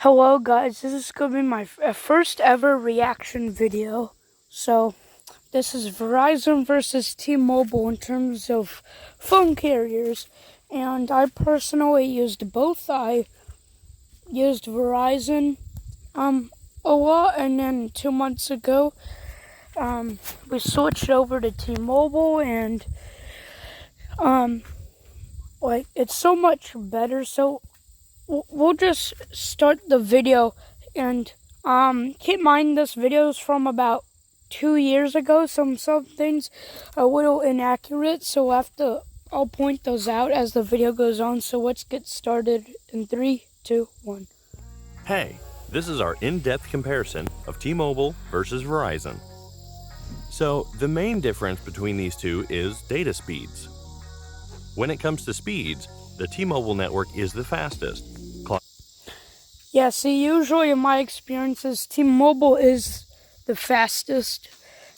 Hello guys, this is going to be my first ever reaction video. So, this is Verizon versus T-Mobile in terms of phone carriers. And I personally used both. I used Verizon a lot, and then 2 months ago we switched over to T-Mobile, and it's so much better. So we'll just start the video, and keep in mind this video is from about 2 years ago. Some things are a little inaccurate, so I'll point those out as the video goes on. So let's get started in 3, 2, 1. Hey, this is our in-depth comparison of T-Mobile versus Verizon. So the main difference between these two is data speeds. When it comes to speeds, the T-Mobile network is the fastest. Yeah, see, usually in my experiences, T-Mobile is the fastest,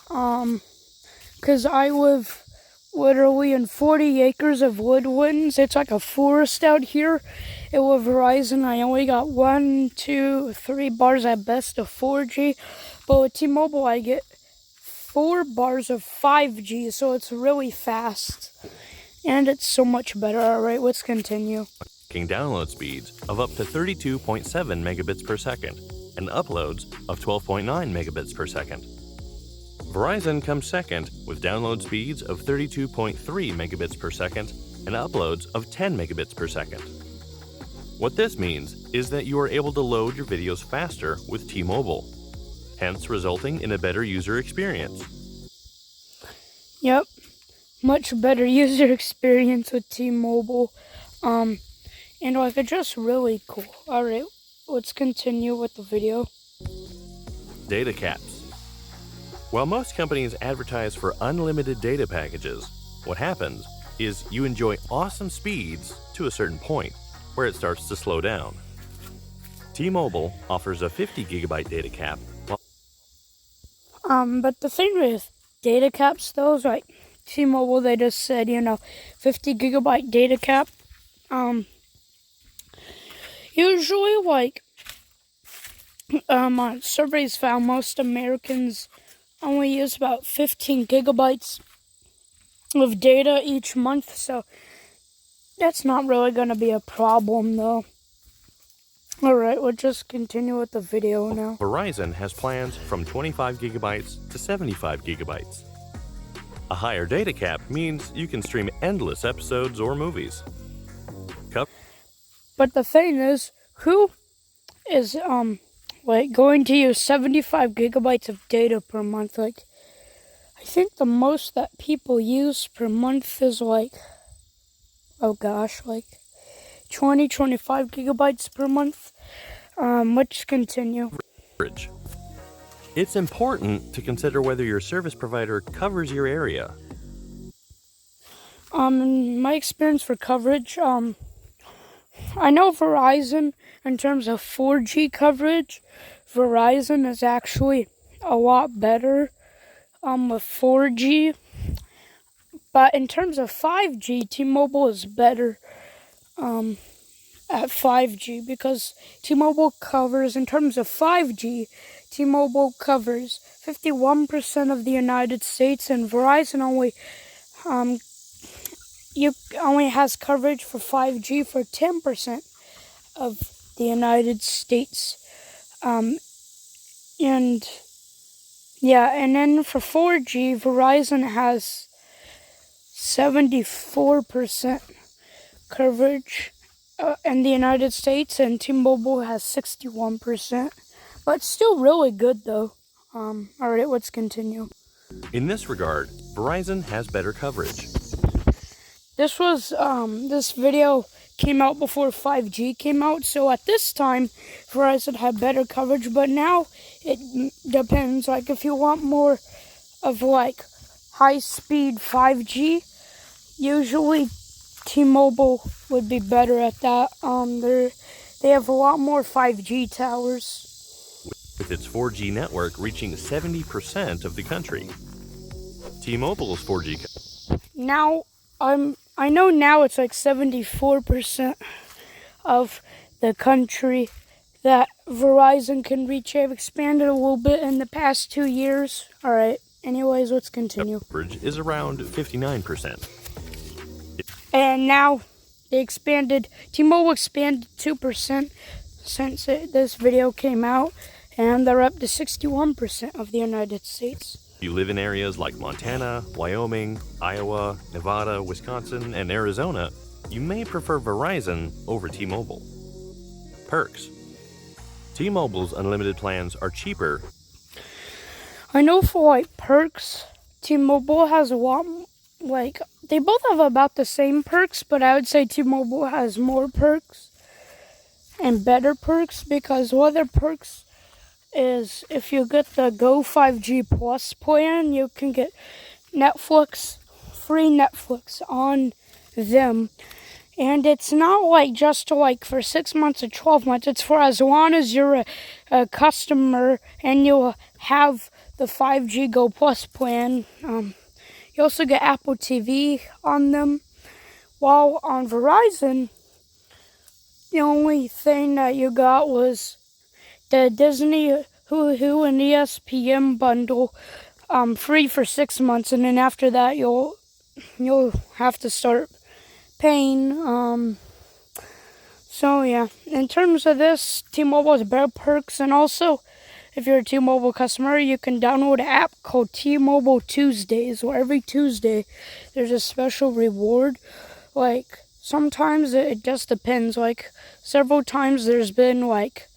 because I live literally in 40 acres of woodlands. It's like a forest out here. And with Verizon, I only got 1, 2, 3 bars at best of 4G, but with T-Mobile, I get 4 bars of 5G, so it's really fast, and it's so much better. Alright, let's continue. Download speeds of up to 32.7 megabits per second and uploads of 12.9 megabits per second. Verizon comes second with download speeds of 32.3 megabits per second and uploads of 10 megabits per second. What this means is that you are able to load your videos faster with T-Mobile, hence resulting in a better user experience. Yep, much better user experience with T-Mobile. And it's just really cool. Alright, let's continue with the video. Data caps. While most companies advertise for unlimited data packages, what happens is you enjoy awesome speeds to a certain point, where it starts to slow down. T-Mobile offers a 50 gigabyte data cap. But the thing with data caps though is like T-Mobile, they just said, 50 gigabyte data cap. Usually, surveys found most Americans only use about 15 gigabytes of data each month, so that's not really going to be a problem, though. Alright, we'll just continue with the video now. Verizon has plans from 25 gigabytes to 75 gigabytes. A higher data cap means you can stream endless episodes or movies. But the thing is, who is going to use 75 gigabytes of data per month? I think the most that people use per month is 20, 25 gigabytes per month. Let's continue. It's important to consider whether your service provider covers your area. In my experience for coverage, I know Verizon, in terms of 4G coverage, Verizon is actually a lot better with 4G. But in terms of 5G, T-Mobile is better at 5G, because T-Mobile covers, in terms of 5G, T-Mobile covers 51% of the United States, and Verizon only has coverage for 5G for 10% of the United States. And then for 4G, Verizon has 74% coverage in the United States, and T-Mobile has 61%. But still really good, though. Alright, let's continue. In this regard, Verizon has better coverage. This video came out before 5G came out, so at this time, Verizon had better coverage, but now it depends. If you want more of high-speed 5G, usually T-Mobile would be better at that. They have a lot more 5G towers. With its 4G network reaching 70% of the country. T-Mobile's 4G. Now, I know now it's 74% of the country that Verizon can reach. They've expanded a little bit in the past 2 years. All right. Anyways, let's continue. Coverage is around 59%. And now T-Mobile expanded 2% since this video came out, and they're up to 61% of the United States. If you live in areas like Montana, Wyoming, Iowa, Nevada, Wisconsin, and Arizona, you may prefer Verizon over T-Mobile. Perks. T-Mobile's unlimited plans are cheaper. I know for like perks, T-Mobile has a lot, like they both have about the same perks, but I would say T-Mobile has more perks and better perks, because one of their perks is if you get the Go 5G Plus plan, you can get Netflix, free Netflix on them. And it's not like just like for 6 months or 12 months. It's for as long as you're a customer and you have the 5G Go Plus plan. You also get Apple TV on them. While on Verizon, the only thing that you got was the Disney, Hulu, and ESPN bundle, free for 6 months, and then after that you'll have to start paying. So yeah, in terms of this, T-Mobile has better perks, and also if you're a T-Mobile customer, you can download an app called T-Mobile Tuesdays, where every Tuesday there's a special reward. Like sometimes it just depends. Like several times there's been like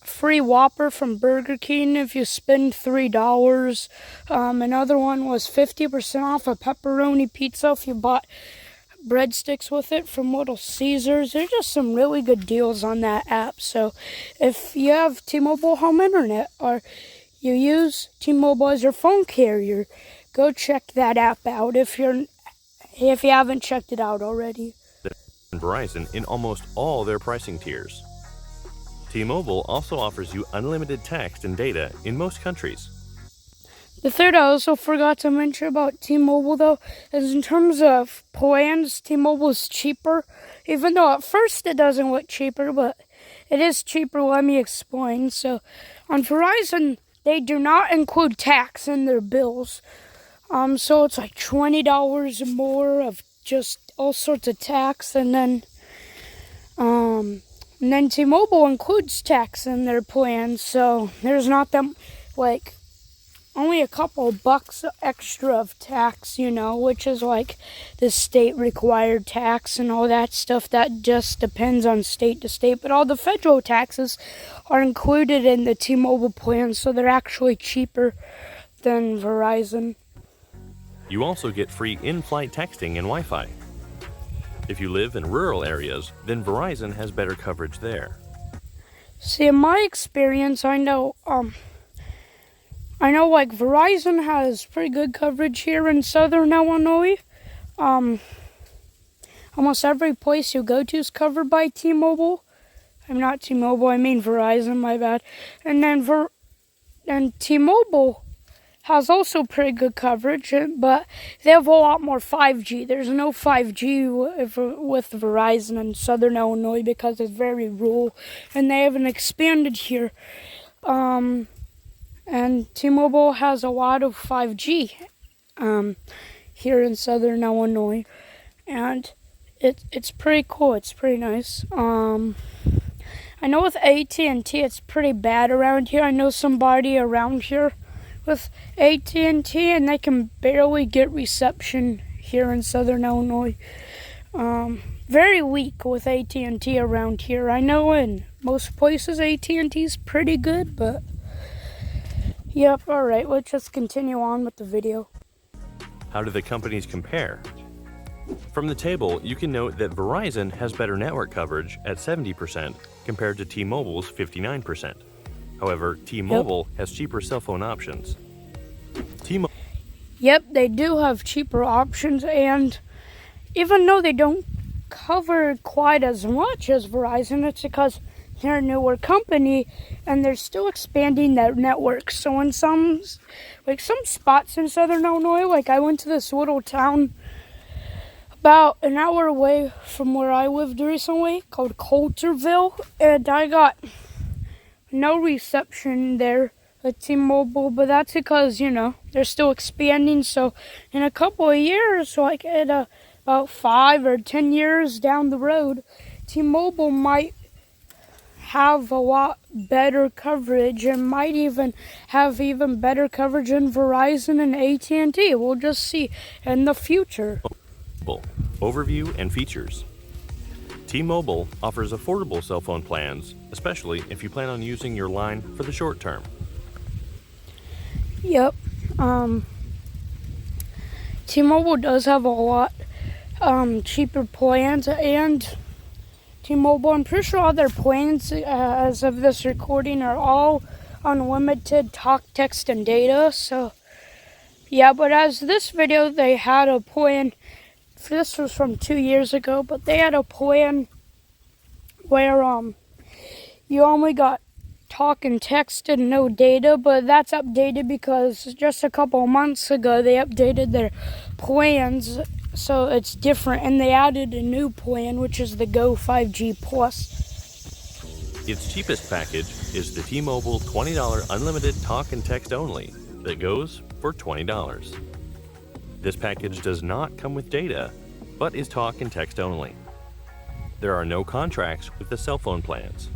free Whopper from Burger King if you spend $3. Another one was 50% off a pepperoni pizza if you bought breadsticks with it from Little Caesars. There's just some really good deals on that app. So if you have T-Mobile home internet or you use T-Mobile as your phone carrier, go check that app out if you haven't checked it out already. And Verizon in almost all their pricing tiers. T-Mobile also offers you unlimited text and data in most countries. The third I also forgot to mention about T-Mobile, though, is in terms of plans, T-Mobile is cheaper. Even though at first it doesn't look cheaper, but it is cheaper. Let me explain. So on Verizon, they do not include tax in their bills. So it's like $20 more of just all sorts of tax, and then T-Mobile includes tax in their plans. So there's not that like only a couple bucks extra of tax, which is like the state required tax and all that stuff. That just depends on state to state. But all the federal taxes are included in the T-Mobile plan, so they're actually cheaper than Verizon. You also get free in-flight texting and Wi-Fi. If you live in rural areas, then Verizon has better coverage there. See, in my experience, I know like Verizon has pretty good coverage here in Southern Illinois. Almost every place you go to is covered by T-Mobile. I'm not T-Mobile, I mean Verizon, my bad. And then T-Mobile has also pretty good coverage, but they have a lot more 5G. There's no 5G with Verizon in Southern Illinois because it's very rural, and they haven't expanded here. And T-Mobile has a lot of 5G here in Southern Illinois, and it's pretty cool. It's pretty nice. I know with AT&T it's pretty bad around here. I know somebody around here with AT&T, and they can barely get reception here in Southern Illinois. Very weak with AT&T around here. I know in most places AT&T's pretty good, but yep, alright, let's just continue on with the video. How do the companies compare? From the table, you can note that Verizon has better network coverage at 70% compared to T-Mobile's 59%. However, T-Mobile has cheaper cell phone options. Yep, they do have cheaper options, and even though they don't cover quite as much as Verizon, it's because they're a newer company and they're still expanding their network. So in some spots in Southern Illinois, like I went to this little town about an hour away from where I lived recently, called Coulterville, and I got no reception there at T-Mobile, but that's because, they're still expanding. So in a couple of years, like at about 5 or 10 years down the road, T-Mobile might have a lot better coverage and might even have even better coverage than Verizon and AT&T. We'll just see in the future. Overview and features. T-Mobile offers affordable cell phone plans, especially if you plan on using your line for the short term. Yep. T-Mobile does have a lot cheaper plans, and T-Mobile, I'm pretty sure all their plans as of this recording are all unlimited talk, text, and data. So yeah, but as this video, they had a plan. This was from 2 years ago, but they had a plan where you only got talk and text and no data, but that's updated because just a couple of months ago they updated their plans, so it's different, and they added a new plan, which is the Go 5G Plus. Its cheapest package is the T-Mobile $20 unlimited talk and text only that goes for $20. This package does not come with data, but is talk and text only. There are no contracts with the cell phone plans.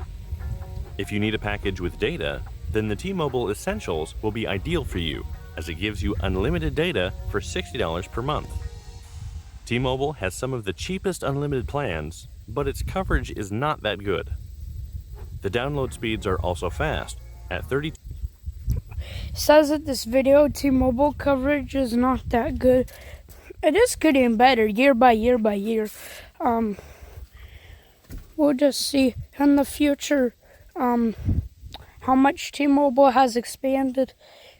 If you need a package with data, then the T-Mobile Essentials will be ideal for you, as it gives you unlimited data for $60 per month. T-Mobile has some of the cheapest unlimited plans, but its coverage is not that good. The download speeds are also fast, at 30. Says that this video, T-Mobile coverage is not that good. It is getting better year by year by year. We'll just see in the future how much T-Mobile has expanded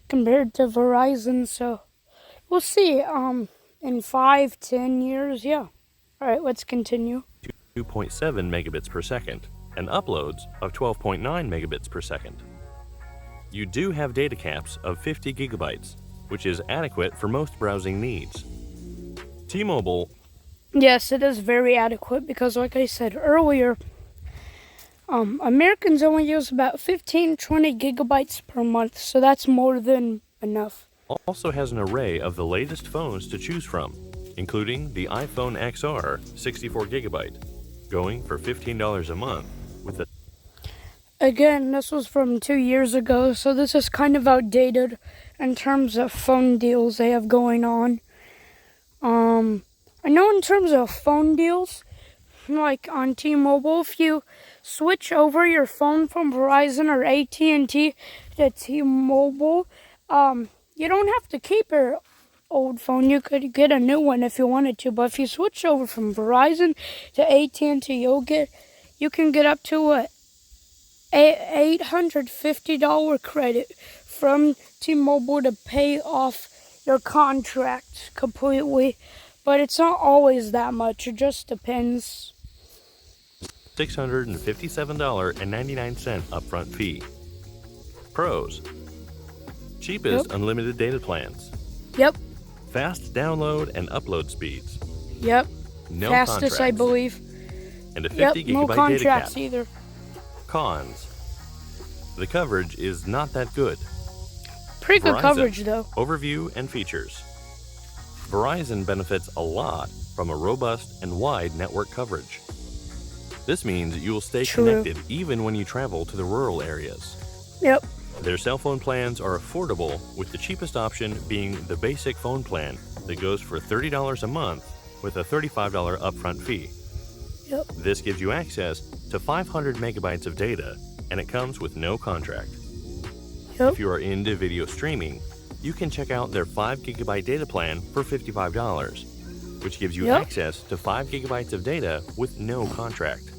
compared to Verizon. So we'll see in 5-10 years. Yeah. All right, let's continue. 2.7 megabits per second and uploads of 12.9 megabits per second. You do have data caps of 50 gigabytes, which is adequate for most browsing needs. T-Mobile. Yes, it is very adequate because, like I said earlier, Americans only use about 15-20 gigabytes per month, so that's more than enough. Also has an array of the latest phones to choose from, including the iPhone XR 64 gigabyte, going for $15 a month with a... Again, this was from 2 years ago, so this is kind of outdated in terms of phone deals they have going on. I know in terms of phone deals, like on T-Mobile, if you switch over your phone from Verizon or AT&T to T-Mobile, you don't have to keep your old phone. You could get a new one if you wanted to, but if you switch over from Verizon to AT&T, you can get up to a $850 credit from T-Mobile to pay off your contract completely. But it's not always that much. It just depends. $657.99 upfront fee. Pros. Cheapest unlimited data plans. Yep. Fast download and upload speeds. Yep. No Fastest, contracts. I believe. And a 50 gigabyte no contracts data cap. either. Cons. The coverage is not that good. Pretty good Verizon. coverage, though. Overview and features. Verizon benefits a lot from a robust and wide network coverage. This means you will stay connected even when you travel to the rural areas. Yep. Their cell phone plans are affordable, with the cheapest option being the basic phone plan that goes for $30 a month with a $35 upfront fee. Yep. This gives you access to 500 megabytes of data, and it comes with no contract. Yep. If you are into video streaming, you can check out their 5 gigabyte data plan for $55, which gives you access to 5 gigabytes of data with no contract.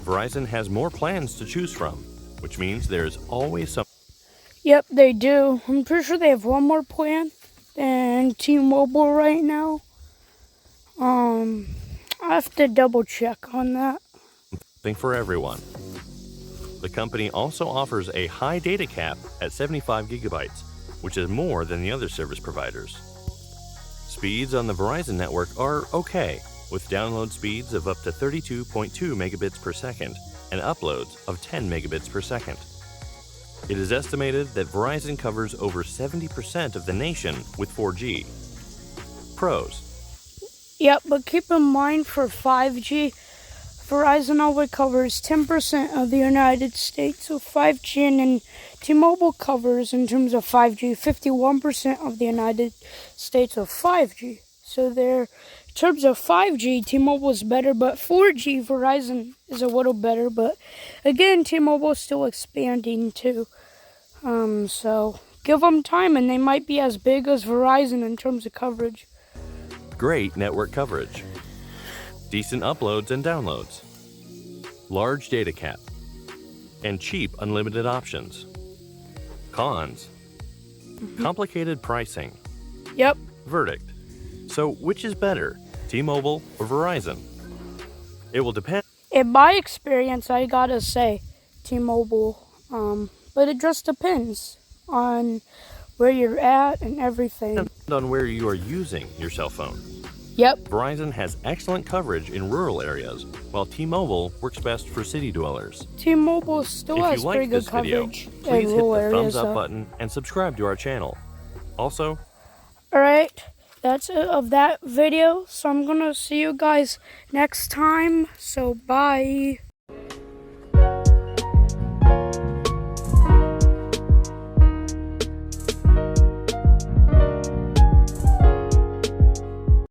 Verizon has more plans to choose from, which means there's always some. Yep, they do. I'm pretty sure they have one more plan than T-Mobile right now. I have to double check on that. Something for everyone. The company also offers a high data cap at 75 gigabytes, which is more than the other service providers. Speeds on the Verizon network are okay, with download speeds of up to 32.2 megabits per second and uploads of 10 megabits per second. It is estimated that Verizon covers over 70% of the nation with 4G. Pros. Yep, but keep in mind for 5G, Verizon only covers 10% of the United States with 5G, and then T-Mobile covers, in terms of 5G, 51% of the United States with 5G. So in terms of 5G, T-Mobile is better, but 4G, Verizon is a little better. But again, T-Mobile is still expanding too. So give them time, and they might be as big as Verizon in terms of coverage. Great network coverage. Decent uploads and downloads. Large data cap. And cheap unlimited options. Cons. Complicated pricing. Yep. Verdict. So which is better, T-Mobile or Verizon? It will depend. In my experience, I gotta say T-Mobile, but it just depends on where you're at and everything. On where you are using your cell phone. Yep. Verizon has excellent coverage in rural areas, while T-Mobile works best for city dwellers. T-Mobile still has If you pretty like good this video, coverage in please hit rural the areas. thumbs up button and subscribe to our channel. Also, Alright, that's it of that video. So I'm gonna see you guys next time. So bye.